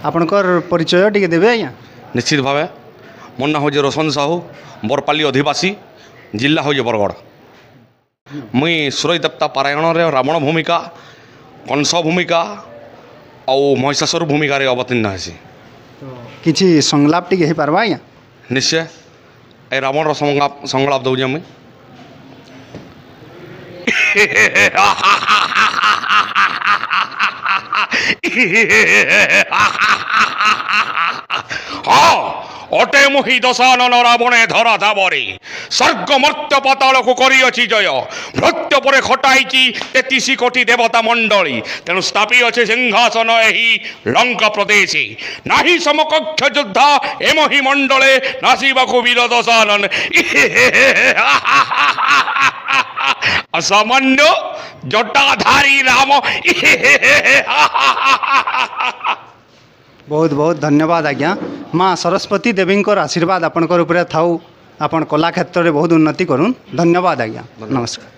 आपणकर परिचय टिके देबे आज्ञा। निश्चित भाव मो ना हूँ रोशन साहू बरपाली अधिवासी जिला हूँ बरगढ़। मुई सुरई देवता पारायण रे रावण भूमिका कंस भूमिका और महिषासुर भूमिका रे अवतीर्ण हेसी। किछि संलाप टिके हे पारबा आज्ञा। निश्चय ए रावण संलाप दौजे मुई। हाँ अटे मुहि दशानन रावणे धरा धावरे स्वर्ग मर्त्य पाताल को करिअछि जय भृत्य परे खटाइछि 33 कोटी देवता मंडली तेणु स्थापी अच्छे सिंहासन एही लंका प्रदेशे नाही समकक्ष योद्धा एमहि मंडले नासिबाकु वीर दशानन। असामान्य जटाधारी राम। बहुत बहुत धन्यवाद आज्ञा। माँ सरस्वती देवींकर आशीर्वाद आपणकर उपरे थाऊ। आपण कला क्षेत्र में बहुत उन्नति करूँ। धन्यवाद आज्ञा। नमस्कार।